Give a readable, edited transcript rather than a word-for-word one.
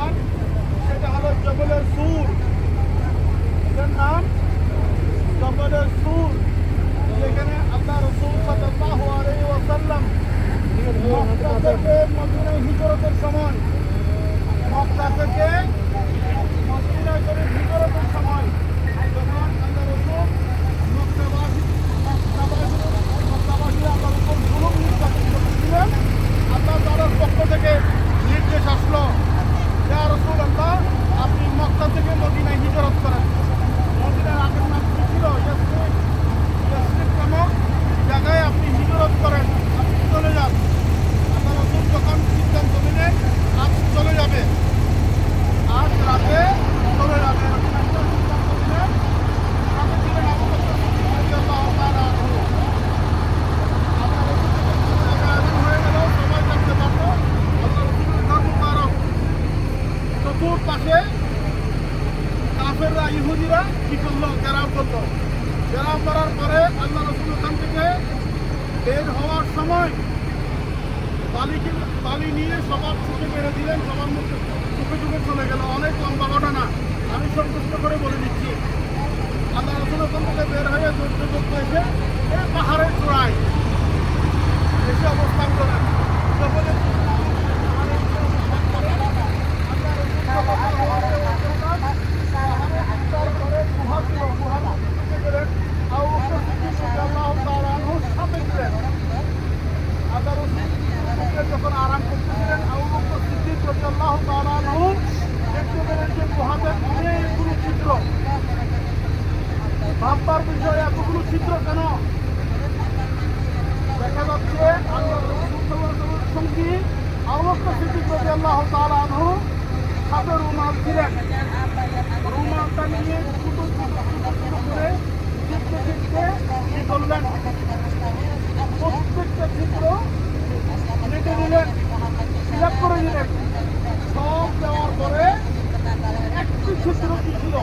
স্থান, সেটা হলো জবলের সুর। এটার নাম জবলের সুর, যেখানে আল্লাহ রাসূল সাল্লাল্লাহু আলাইহি ওয়াসাল্লাম মক্কা থেকে মদিনায় হিজরতের সময়, মক্কা থেকে মদিনায় করে হিজরতের সময় যখন আল্লাহ রাসূল মক্কাবাসী আল্লাহর উপর জুলুম নির্যাতন করেছিলেন, আল্লাহ তাআলার পক্ষ থেকে নির্দেশ আসলো, ইয়া রাসূলুল্লাহ, আপনি মক্কা থেকে মদিনায় হিজরত করেন। মদিনার আগের নাম কি ছিল? ইয়াসরিব। ইয়াসরিব নামক জায়গায় আপনি হিজরত করেন, আপনি চলে যান। আল্লাহ রাসূল যখন সিদ্ধান্ত নিলেন আজ চলে যাবে, আজ রাতে চলে যাবে, এরকম একটা সিদ্ধান্ত নিলেন। সাথে ছিলেন আবু বকর সিদ্দিক রাদিয়াল্লাহু তাআলা আনহু। আল্লাহ রাসূল যখন চলে যাবে, এমন হয়ে গেল সবাই জানতে পারলো আল্লাহ রাসূলের ঘর মুবারক। চতুর্পাশে কাফেররা, ইহুদিরা কি করলো? ঘেরাও করলো। ঘেরাও করার পরে আল্লাহ রাসূল ওখান থেকে বের হওয়ার সময় বালি নিয়ে সবার চোখে মেরে দিলেন, সবার মুখে চোখে চোখে চলে গেল। অনেক লম্বা ঘটনা, আমি সন্তুষ্ট করে বলে দিচ্ছি। আল্লাহ রাসূল ওখান থেকে বের হয়ে দৌড়তে দৌড়তে এসে এই পাহাড়ের চূড়ায় এসে অবস্থান করেন। পাহাড়ের অবস্থান করে আল্লাহ রাসূল তারপরে গুহা ছিল, গুহার মধ্যে ঢুকে গেলেন। আবু বকর সিদ্দিক রাদিয়াল্লাহু তাআলা আনহুর সাথে ছিলেন। আল্লাহ রাসূল যখন আরাম করতেছিলেন, আবু বকর সিদ্দিক রাদিয়াল্লাহু তাআলা আনহু দেখতে পেলেন যে গুহাতে অনেকগুলো ছিদ্র। ভাববার বিষয়, এতগুলো ছিদ্র কেন? দেখা যাচ্ছে আল্লাহ রাসূল সাল্লাল্লাহু আলাইহি ওয়াসাল্লামের সঙ্গী আবু বকর সিদ্দিক রাদিয়াল্লাহু তাআলা আনহু হাতে রুমাল ছিলেন। রুমালটা নিয়ে ছোট ছোট করে ছিটতে ছিটতে কি করলেন? প্রত্যেকটা ছিদ্র কেটে দিলেন, ফিল করে দিলেন। সব দেওয়ার পরে একটি ছিদ্র কি ছিল?